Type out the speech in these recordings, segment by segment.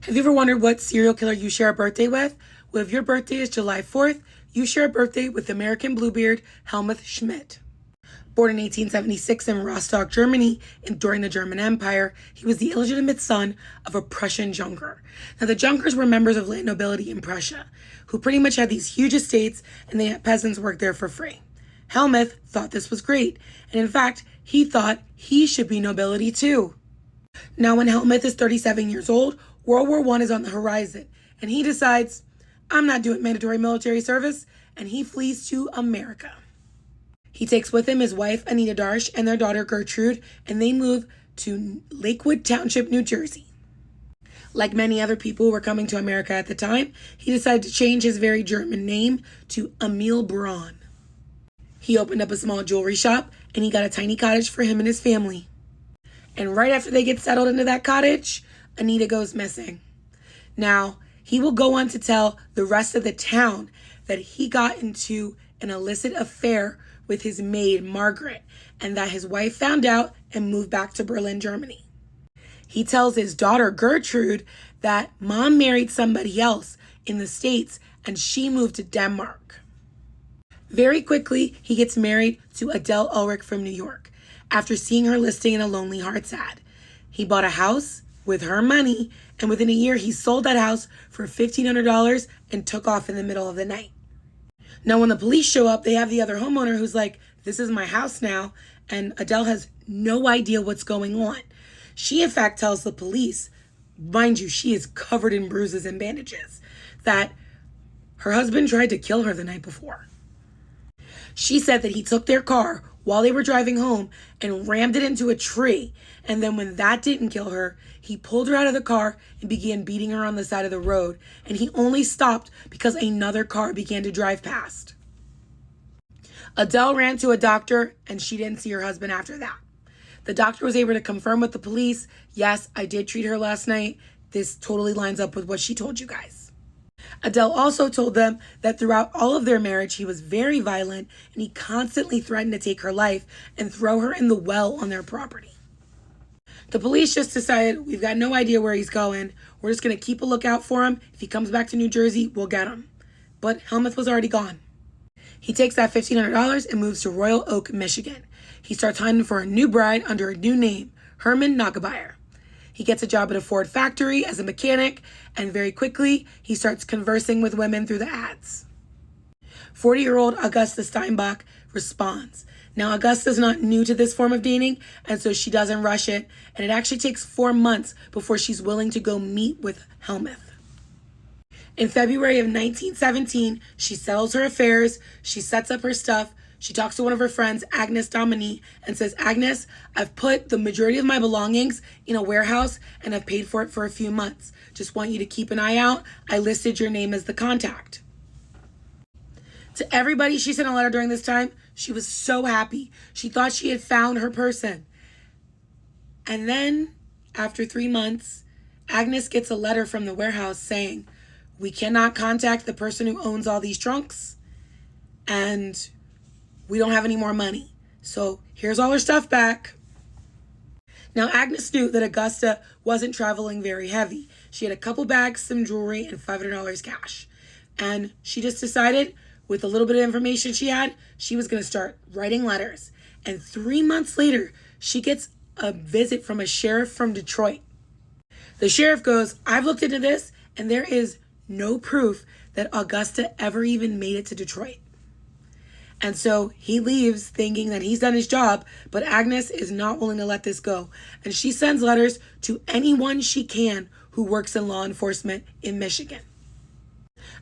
Have you ever wondered what serial killer you share a birthday with? Well, if your birthday is July 4th, you share a birthday with American Bluebeard Helmuth Schmid. Born in 1876 in Rostock, Germany, during the German Empire, he was the illegitimate son of a Prussian Junker. Now, the Junkers were members of land nobility in Prussia, who pretty much had these huge estates and they had peasants work there for free. Helmuth thought this was great, and in fact, he thought he should be nobility too. Now, when Helmuth is 37 years old, World War I is on the horizon, and he decides, I'm not doing mandatory military service, and he flees to America. He takes with him his wife, Anita Darsh, and their daughter, Gertrude, and they move to Lakewood Township, New Jersey. Like many other people who were coming to America at the time, he decided to change his very German name to Emil Braun. He opened up a small jewelry shop, and he got a tiny cottage for him and his family. And right after they get settled into that cottage, Anita goes missing. Now, he will go on to tell the rest of the town that he got into an illicit affair with his maid, Margaret, and that his wife found out and moved back to Berlin, Germany. He tells his daughter, Gertrude, that mom married somebody else in the States and she moved to Denmark. Very quickly, he gets married to Adele Ulrich from New York after seeing her listing in a Lonely Hearts ad. He bought a house with her money, and within a year, he sold that house for $1,500 and took off in the middle of the night. Now, when the police show up, they have the other homeowner who's like, this is my house now, and Adele has no idea what's going on. She, in fact, tells the police, mind you, she is covered in bruises and bandages, that her husband tried to kill her the night before. She said that he took their car while they were driving home and rammed it into a tree. And then when that didn't kill her, he pulled her out of the car and began beating her on the side of the road. And he only stopped because another car began to drive past. Adele ran to a doctor and she didn't see her husband after that. The doctor was able to confirm with the police, yes, I did treat her last night. This totally lines up with what she told you guys. Adele also told them that throughout all of their marriage, he was very violent and he constantly threatened to take her life and throw her in the well on their property. The police just decided, we've got no idea where he's going. We're just going to keep a lookout for him. If he comes back to New Jersey, we'll get him. But Helmuth was already gone. He takes that $1,500 and moves to Royal Oak, Michigan. He starts hunting for a new bride under a new name, Herman Nagelbayer. He gets a job at a Ford factory as a mechanic, and very quickly, he starts conversing with women through the ads. 40-year-old Augusta Steinbach responds. Now, Augusta's not new to this form of dating, and so she doesn't rush it, and it actually takes 4 months before she's willing to go meet with Helmuth. In February of 1917, she settles her affairs, she sets up her stuff, she talks to one of her friends, Agnes Domini, and says, Agnes, I've put the majority of my belongings in a warehouse and I've paid for it for a few months. Just want you to keep an eye out. I listed your name as the contact. To everybody she sent a letter during this time, she was so happy. She thought she had found her person. And then, after 3 months, Agnes gets a letter from the warehouse saying, we cannot contact the person who owns all these trunks, and we don't have any more money. So here's all her stuff back. Now, Agnes knew that Augusta wasn't traveling very heavy. She had a couple bags, some jewelry, and $500 cash. And she just decided, with a little bit of information she had, she was going to start writing letters. And 3 months later, she gets a visit from a sheriff from Detroit. The sheriff goes, I've looked into this, and there is no proof that Augusta ever even made it to Detroit. And so he leaves thinking that he's done his job, but Agnes is not willing to let this go. And she sends letters to anyone she can who works in law enforcement in Michigan.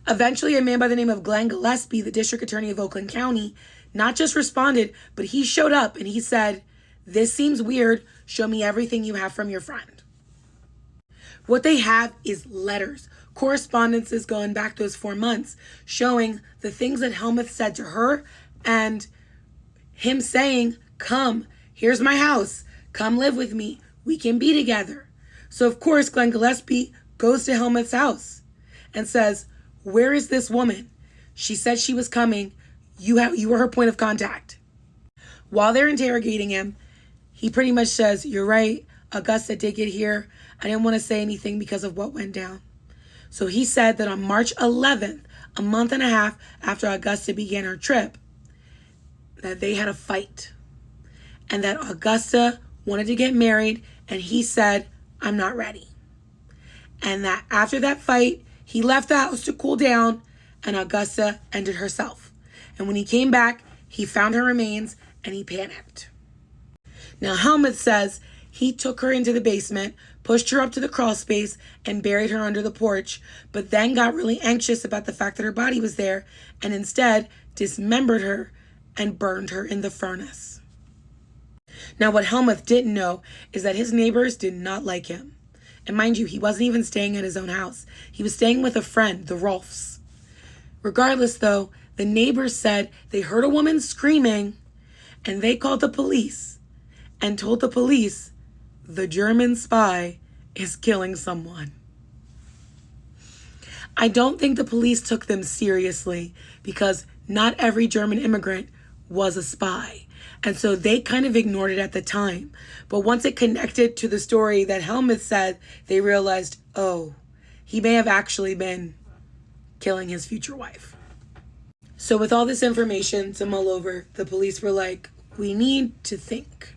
Eventually, a man by the name of Glenn Gillespie, the district attorney of Oakland County, not just responded, but he showed up and he said, this seems weird. Show me everything you have from your friend. What they have is letters, correspondences going back those 4 months, showing the things that Helmuth said to her and him saying, come, here's my house, come live with me, we can be together. So of course, Glenn Gillespie goes to Helmuth's house and says, where is this woman? She said she was coming, you were her point of contact. While they're interrogating him, he pretty much says, you're right, Augusta did get here. I didn't want to say anything because of what went down. So he said that on March 11th, a month and a half after Augusta began her trip, that they had a fight. And that Augusta wanted to get married, and he said, I'm not ready. And that after that fight, he left the house to cool down, and Augusta ended herself. And when he came back, he found her remains, and he panicked. Now, Helmuth says he took her into the basement, pushed her up to the crawl space, and buried her under the porch, but then got really anxious about the fact that her body was there, and instead dismembered her and burned her in the furnace. Now, what Helmuth didn't know is that his neighbors did not like him. And mind you, he wasn't even staying at his own house. He was staying with a friend, the Rolfs. Regardless, though, the neighbors said they heard a woman screaming, and they called the police and told the police the German spy is killing someone. I don't think the police took them seriously because not every German immigrant was a spy. And so they kind of ignored it at the time. But once it connected to the story that Helmuth said, they realized, oh, he may have actually been killing his future wife. So with all this information to mull over, the police were like, we need to think.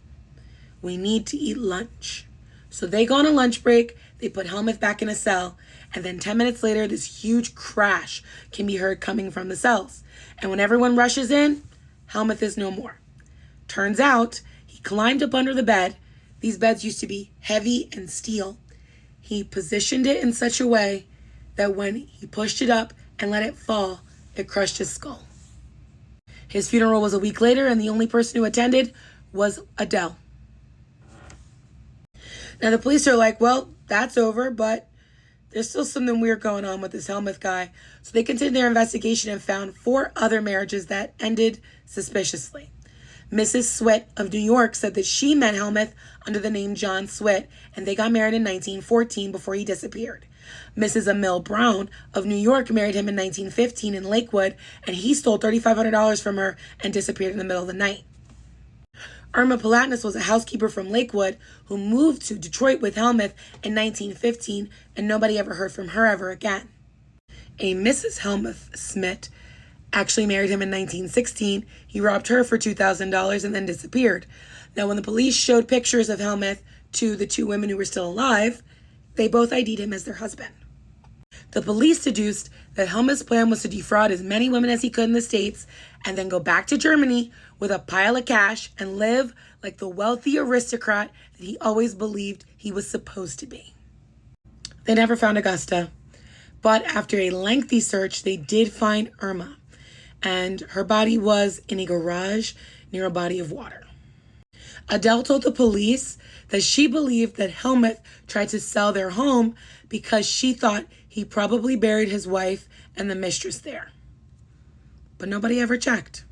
We need to eat lunch. So they go on a lunch break, they put Helmuth back in a cell, and then 10 minutes later, this huge crash can be heard coming from the cells. And when everyone rushes in, Helmuth is no more. Turns out, he climbed up under the bed. These beds used to be heavy and steel. He positioned it in such a way that when he pushed it up and let it fall, it crushed his skull. His funeral was a week later, and the only person who attended was Adele. Now, the police are like, well, that's over, but there's still something weird going on with this Helmuth guy. So they continued their investigation and found 4 other marriages that ended suspiciously. Mrs. Swit of New York said that she met Helmuth under the name John Swit, and they got married in 1914 before he disappeared. Mrs. Emil Brown of New York married him in 1915 in Lakewood, and he stole $3,500 from her and disappeared in the middle of the night. Irma Palatnis was a housekeeper from Lakewood who moved to Detroit with Helmuth in 1915, and nobody ever heard from her ever again. A Mrs. Helmuth Schmid actually married him in 1916. He robbed her for $2,000 and then disappeared. Now, when the police showed pictures of Helmuth to the 2 women who were still alive, they both ID'd him as their husband. The police deduced that Helmuth's plan was to defraud as many women as he could in the States and then go back to Germany with a pile of cash and live like the wealthy aristocrat that he always believed he was supposed to be. They never found Augusta, but after a lengthy search, they did find Irma, and her body was in a garage near a body of water. Adele told the police that she believed that Helmuth tried to sell their home because she thought he probably buried his wife and the mistress there. But nobody ever checked.